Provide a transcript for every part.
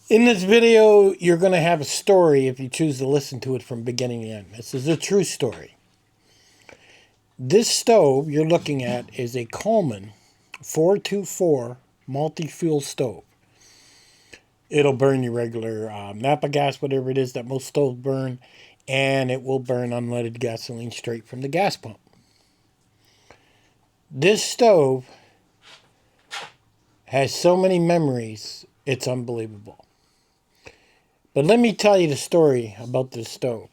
In this video, you're going to have a story if you choose to listen to it from beginning to end. This is a true story. This stove you're looking at is a Coleman 424 multi-fuel stove. It'll burn your regular Napa gas, whatever it is that most stoves burn, and it will burn unleaded gasoline straight from the gas pump. This stove has so many memories, it's unbelievable. But let me tell you the story about this stove.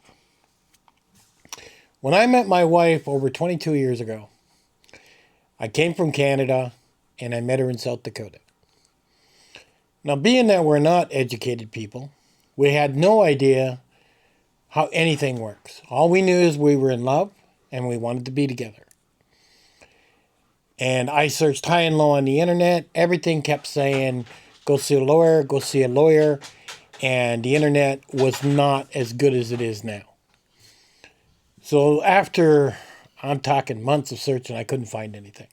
When I met my wife over 22 years ago, I came from Canada and I met her in South Dakota. Now, being that we're not educated people, we had no idea how anything works. All we knew is we were in love and we wanted to be together. And I searched high and low on the internet. Everything kept saying, go see a lawyer, go see a lawyer. And the internet was not as good as it is now. So after, I'm talking months of searching, I couldn't find anything.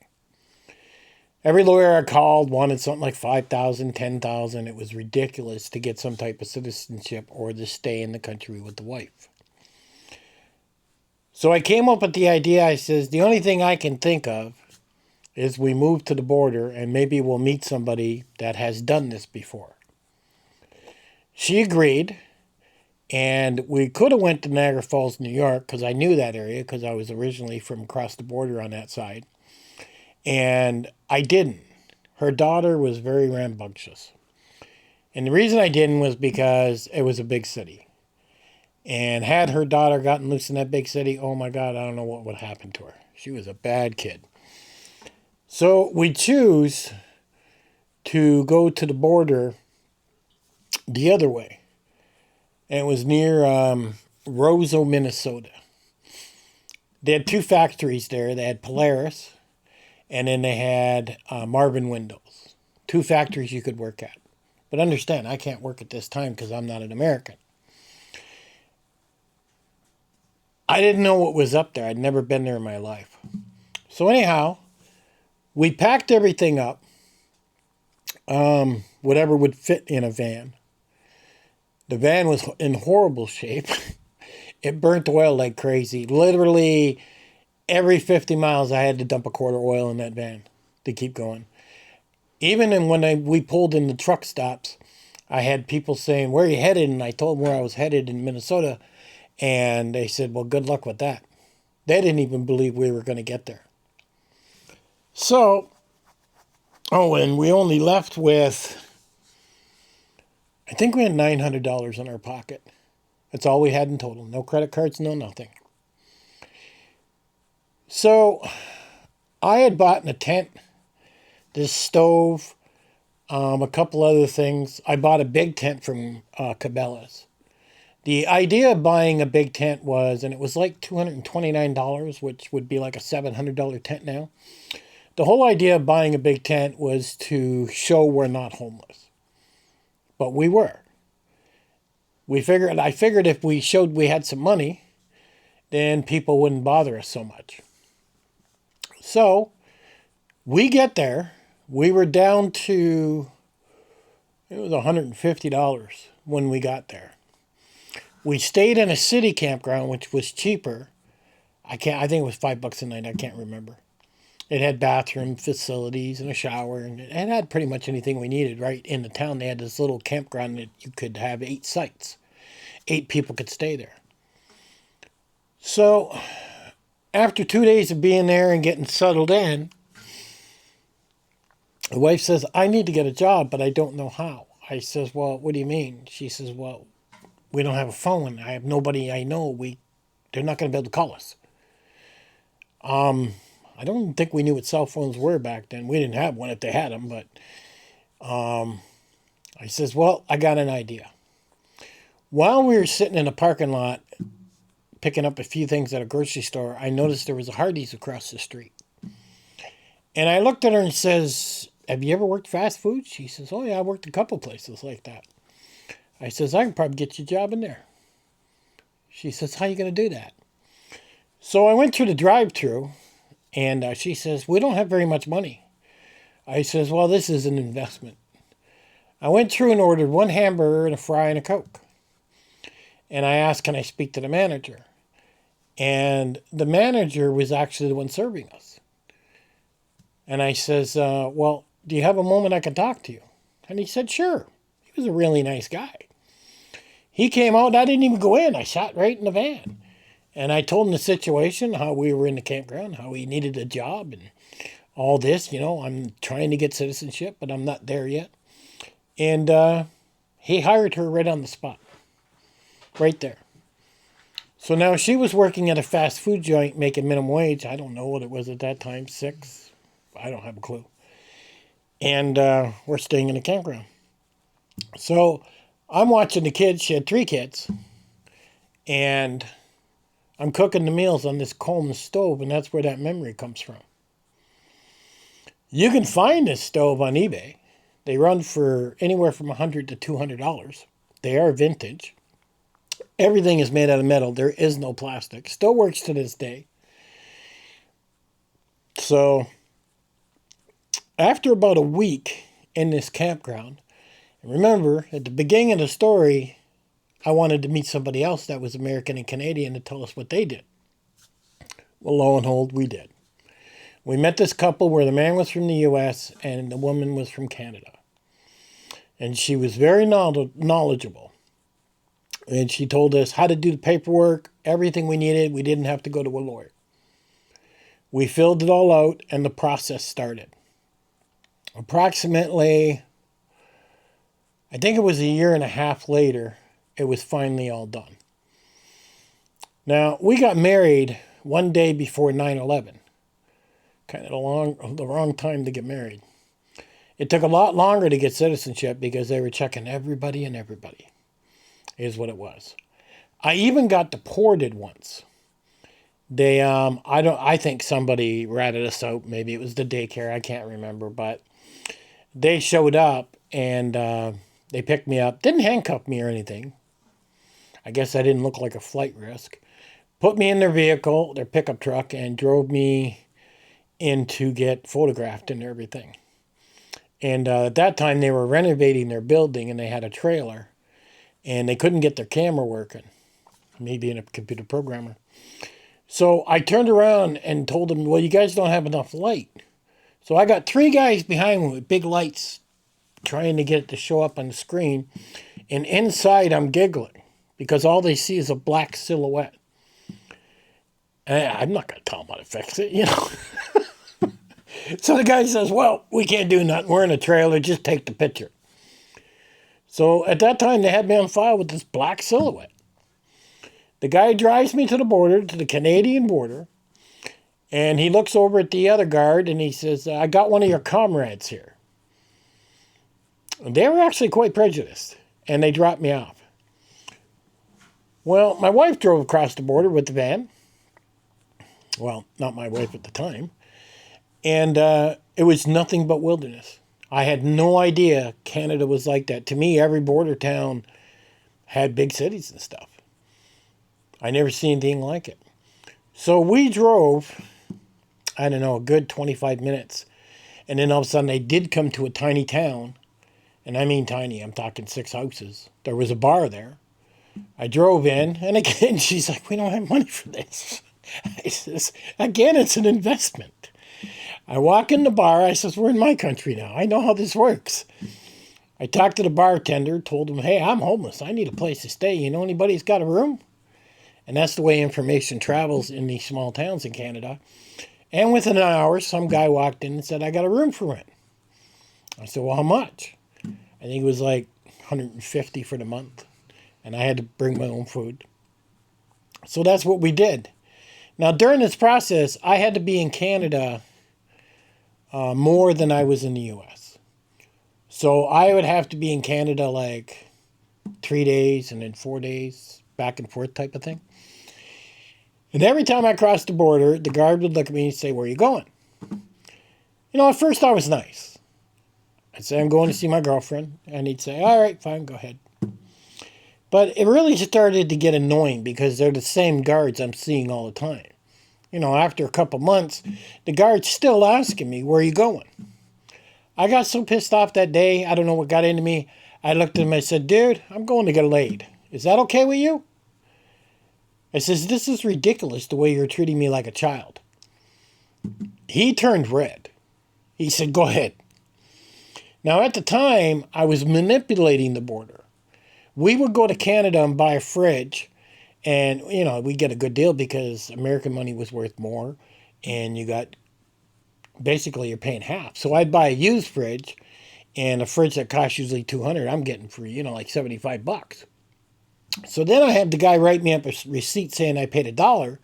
Every lawyer I called wanted something like $5,000, $10,000. It was ridiculous to get some type of citizenship or to stay in the country with the wife. So I came up with the idea. I says, the only thing I can think of is we move to the border and maybe we'll meet somebody that has done this before. She agreed, and we could have went to Niagara Falls, New York, because I knew that area because I was originally from across the border on that side. And I didn't. Her daughter was very rambunctious. And the reason I didn't was because it was a big city. And had her daughter gotten loose in that big city, oh my God, I don't know what would happen to her. She was a bad kid. So we choose to go to the border the other way. And it was near Roseau, Minnesota. They had two factories there. They had Polaris, and then they had Marvin Windows. Two factories you could work at. But understand, I can't work at this time because I'm not an American. I didn't know what was up there. I'd never been there in my life. So anyhow, we packed everything up, whatever would fit in a van. The van was in horrible shape. It burnt oil like crazy. Literally every 50 miles I had to dump a quart of oil in that van to keep going. Even when we pulled in the truck stops, I had people saying, where are you headed? And I told them where I was headed in Minnesota. And they said, well, good luck with that. They didn't even believe we were going to get there. So, and we only left with, I think we had $900 in our pocket. That's all we had in total. No credit cards, no nothing. So I had bought a tent, this stove, a couple other things. I bought a big tent from Cabela's. The idea of buying a big tent was, and it was like $229, which would be like a $700 tent now. The whole idea of buying a big tent was to show we're not homeless. But we were. I figured if we showed we had some money, then people wouldn't bother us so much. So we get there. We were down to, it was $150 when we got there. We stayed in a city campground, which was cheaper. I think it was $5 a night. I can't remember. It had bathroom facilities and a shower, and it had pretty much anything we needed right in the town. They had this little campground that you could have 8 sites. 8 people could stay there. So after 2 days of being there and getting settled in, the wife says, I need to get a job, but I don't know how. I says, well, what do you mean? She says, well, we don't have a phone. I have nobody I know. They're not going to be able to call us. I don't think we knew what cell phones were back then. We didn't have one if they had them, but I says, well, I got an idea. While we were sitting in a parking lot picking up a few things at a grocery store, I noticed there was a Hardee's across the street. And I looked at her and says, have you ever worked fast food? She says, oh yeah, I worked a couple places like that. I says, I can probably get you a job in there. She says, how are you going to do that? So I went through the drive-thru, and she says, we don't have very much money. I says, well, this is an investment. I went through and ordered one hamburger and a fry and a Coke. And I asked, can I speak to the manager? And the manager was actually the one serving us. And I says, well, do you have a moment I can talk to you? And he said, sure. He was a really nice guy. He came out and I didn't even go in. I sat right in the van. And I told him the situation, how we were in the campground, how he needed a job and all this. I'm trying to get citizenship, but I'm not there yet. And he hired her right on the spot. Right there. So now she was working at a fast food joint making minimum wage. I don't know what it was at that time, 6. I don't have a clue. And we're staying in a campground. So I'm watching the kids. She had 3 kids. And I'm cooking the meals on this Coleman stove, and that's where that memory comes from. You can find this stove on eBay. They run for anywhere from $100 to $200. They are vintage. Everything is made out of metal. There is no plastic. Still works to this day. So after about a week in this campground, and remember, at the beginning of the story, I wanted to meet somebody else that was American and Canadian to tell us what they did. Well, lo and behold, we did. We met this couple where the man was from the U.S. and the woman was from Canada. And she was very knowledgeable. And she told us how to do the paperwork, everything we needed. We didn't have to go to a lawyer. We filled it all out, and the process started. Approximately, I think it was a year and a half later, it was finally all done. Now, we got married one day before 9/11. Kind of the wrong time to get married. It took a lot longer to get citizenship because they were checking everybody and everybody. Is what it was. I even got deported once. I think somebody ratted us out. Maybe it was the daycare. I can't remember, but they showed up and they picked me up. Didn't handcuff me or anything. I guess I didn't look like a flight risk. Put me in their vehicle, their pickup truck, and drove me in to get photographed and everything. And at that time, they were renovating their building and they had a trailer. And they couldn't get their camera working. Me being a computer programmer. So I turned around and told them, well, you guys don't have enough light. So I got 3 guys behind me with big lights trying to get it to show up on the screen. And inside I'm giggling because all they see is a black silhouette. And I'm not going to tell them how to fix it, So the guy says, well, we can't do nothing. We're in a trailer. Just take the picture. So at that time, they had me on file with this black silhouette. The guy drives me to the border, to the Canadian border, and he looks over at the other guard and he says, I got one of your comrades here. And they were actually quite prejudiced, and they dropped me off. Well, my wife drove across the border with the van. Well, not my wife at the time. And it was nothing but wilderness. I had no idea Canada was like that. To me, every border town had big cities and stuff. I never seen anything like it. So we drove, I don't know, a good 25 minutes. And then all of a sudden they did come to a tiny town. And I mean tiny, I'm talking 6 houses. There was a bar there. I drove in, and again, she's like, we don't have money for this. I says, again, it's an investment. I walk in the bar. I says, we're in my country now. I know how this works. I talked to the bartender, told him, hey, I'm homeless. I need a place to stay. You know anybody who's got a room? And that's the way information travels in these small towns in Canada. And within an hour, some guy walked in and said, I got a room for rent. I said, well, how much? I think it was like $150 for the month. And I had to bring my own food. So that's what we did. Now, during this process, I had to be in Canada more than I was in the U.S. So I would have to be in Canada like 3 days and then 4 days, back and forth type of thing. And every time I crossed the border, the guard would look at me and say, where are you going? At first I was nice. I'd say, I'm going to see my girlfriend. And he'd say, all right, fine, go ahead. But it really started to get annoying because they're the same guards I'm seeing all the time. After a couple months, the guard's still asking me, where are you going? I got so pissed off that day. I don't know what got into me. I looked at him. I said, dude, I'm going to get laid. Is that okay with you? I says, this is ridiculous the way you're treating me like a child. He turned red. He said, go ahead. Now, at the time, I was manipulating the border. We would go to Canada and buy a fridge, and, we get a good deal because American money was worth more, and you got, basically, you're paying half. So I'd buy a used fridge, and a fridge that costs usually $200, I'm getting for, like $75. So then I have the guy write me up a receipt saying I paid $1.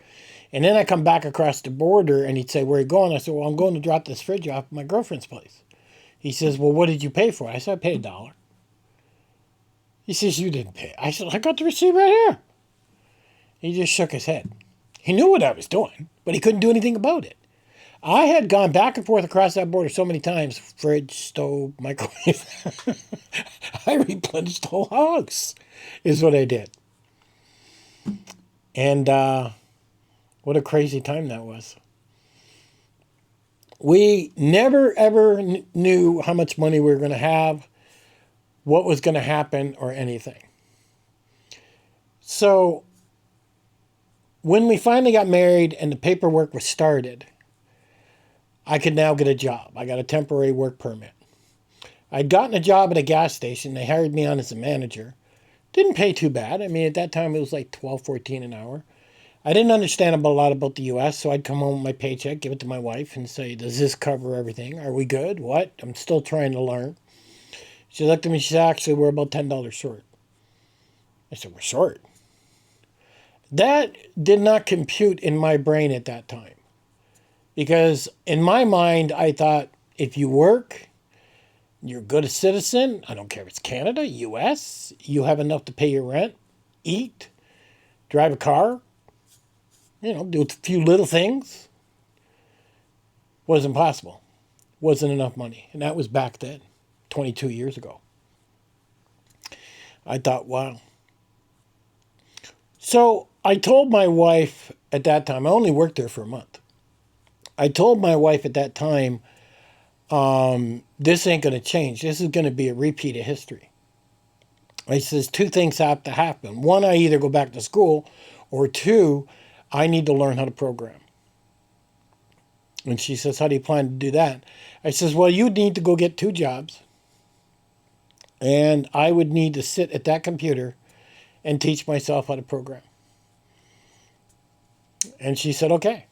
And then I come back across the border and he'd say, where are you going? I said, well, I'm going to drop this fridge off at my girlfriend's place. He says, well, what did you pay for it? I said, I paid $1. He says, you didn't pay. I said, I got the receipt right here. He just shook his head. He knew what I was doing, but he couldn't do anything about it. I had gone back and forth across that border so many times, fridge, stove, microwave. I replenished the whole house, is what I did. And what a crazy time that was. We never, ever knew how much money we were going to have, what was going to happen, or anything. So when we finally got married and the paperwork was started, I could now get a job. I got a temporary work permit. I'd gotten a job at a gas station. They hired me on as a manager. Didn't pay too bad. I mean, at that time, it was like $12, $14 an hour. I didn't understand a lot about the U.S., so I'd come home with my paycheck, give it to my wife, and say, does this cover everything? Are we good? What? I'm still trying to learn. She looked at me, she said, actually, we're about $10 short. I said, we're short. That did not compute in my brain at that time. Because in my mind, I thought, if you work, you're a good citizen. I don't care if it's Canada, U.S., you have enough to pay your rent, eat, drive a car, do a few little things. Wasn't possible. Wasn't enough money. And that was back then, 22 years ago. I thought, wow. So I told my wife at that time, I only worked there for a month. I told my wife at that time, this ain't going to change. This is going to be a repeat of history. I says, two things have to happen. One, I either go back to school, or two, I need to learn how to program. And she says, how do you plan to do that? I says, well, you need to go get 2 jobs. And I would need to sit at that computer and teach myself how to program. And she said, okay.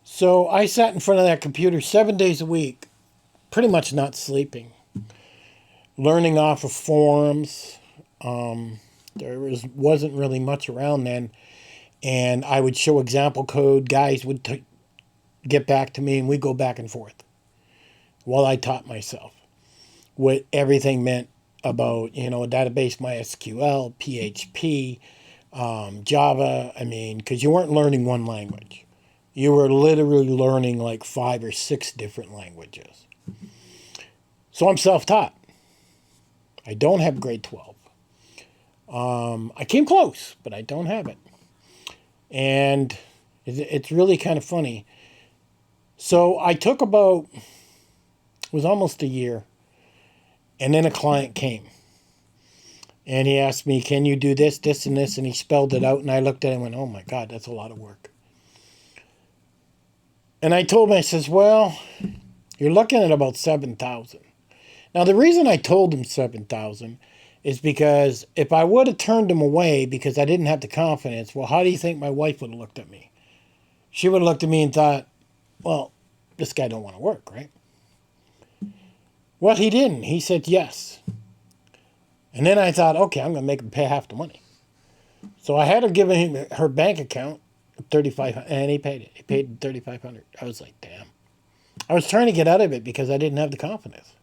So I sat in front of that computer 7 days a week, pretty much not sleeping, learning off of forums. There wasn't really much around then. And I would show example code. Guys would get back to me, and we'd go back and forth while I taught myself what everything meant about, a database, MySQL, PHP, Java. I mean, because you weren't learning one language. You were literally learning like 5 or 6 different languages. So I'm self-taught. I don't have grade 12. I came close, but I don't have it. And it's really kind of funny. So I took it was almost a year. And then a client came. And he asked me, can you do this, this, and this? And he spelled it out. And I looked at him and went, oh my God, that's a lot of work. And I told him, I says, well, you're looking at about 7,000. Now, the reason I told him 7,000 is because if I would have turned him away because I didn't have the confidence, well, how do you think my wife would have looked at me? She would have looked at me and thought, well, this guy don't want to work, right? Well, he didn't. He said yes. And then I thought, okay, I'm going to make him pay half the money. So I had her give him her bank account, $3,500, and he paid it. He paid $3,500. I was like, damn. I was trying to get out of it because I didn't have the confidence.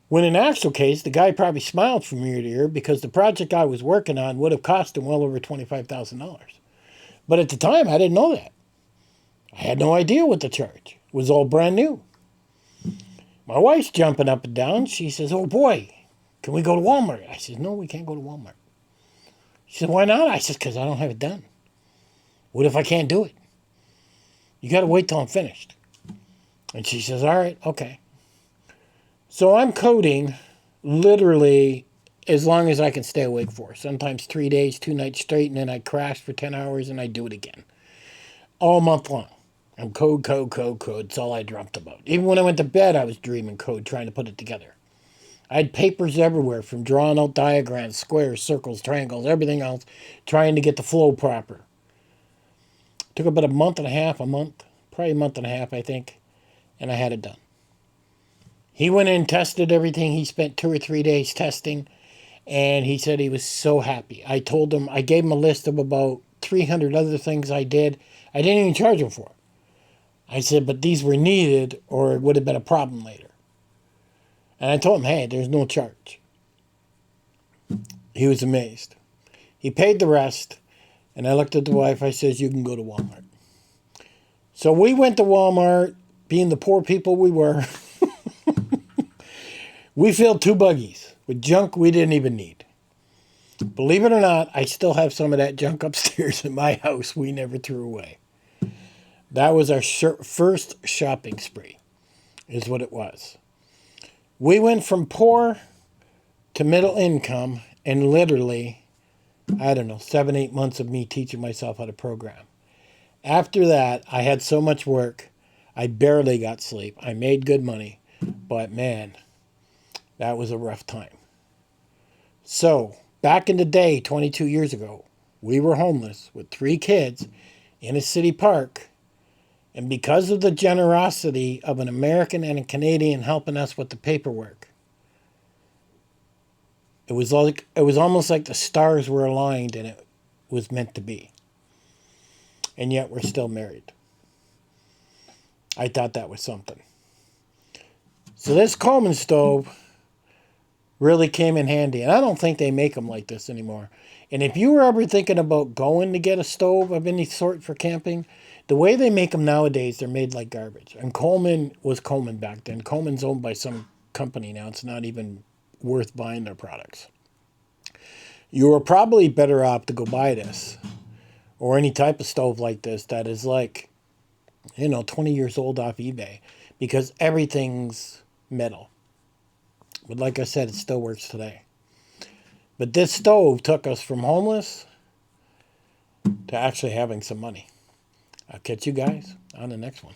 When in actual case, the guy probably smiled from ear to ear because the project I was working on would have cost him well over $25,000. But at the time, I didn't know that. I had no idea what to charge. It was all brand new. My wife's jumping up and down. She says, oh boy, can we go to Walmart? I said, no, we can't go to Walmart. She said, why not? I said, because I don't have it done. What if I can't do it? You got to wait till I'm finished. And she says, all right, okay. So I'm coding literally as long as I can stay awake for. Sometimes 3 days, 2 nights straight, and then I crash for 10 hours and I do it again. All month long. I'm code, code, code, code. It's all I dreamt about. Even when I went to bed, I was dreaming code, trying to put it together. I had papers everywhere from drawing out diagrams, squares, circles, triangles, everything else, trying to get the flow proper. Took about a month and a half, probably a month and a half, I think, and I had it done. He went in and tested everything. He spent 2 or 3 days testing, and he said he was so happy. I gave him a list of about 300 other things I did. I didn't even charge him for. I said, but these were needed or it would have been a problem later. And I told him, hey, there's no charge. He was amazed. He paid the rest, and I looked at the wife. I says, you can go to Walmart. So we went to Walmart, being the poor people we were. We filled 2 buggies with junk we didn't even need. Believe it or not, I still have some of that junk upstairs in my house we never threw away. That was our first shopping spree, is what it was. We went from poor to middle income in literally, I don't know, 7, 8 months of me teaching myself how to program. After that, I had so much work, I barely got sleep. I made good money, but man, that was a rough time. So, back in the day, 22 years ago, we were homeless with 3 kids in a city park. And because of the generosity of an American and a Canadian helping us with the paperwork, it was almost like the stars were aligned and it was meant to be. And yet we're still married. I thought that was something. So this Coleman stove really came in handy. And I don't think they make them like this anymore. And if you were ever thinking about going to get a stove of any sort for camping, the way they make them nowadays, they're made like garbage. And Coleman was Coleman back then. Coleman's owned by some company now. It's not even worth buying their products. You are probably better off to go buy this or any type of stove like this that is like, 20 years old off eBay, because everything's metal. But like I said, it still works today. But this stove took us from homeless to actually having some money. I'll catch you guys on the next one.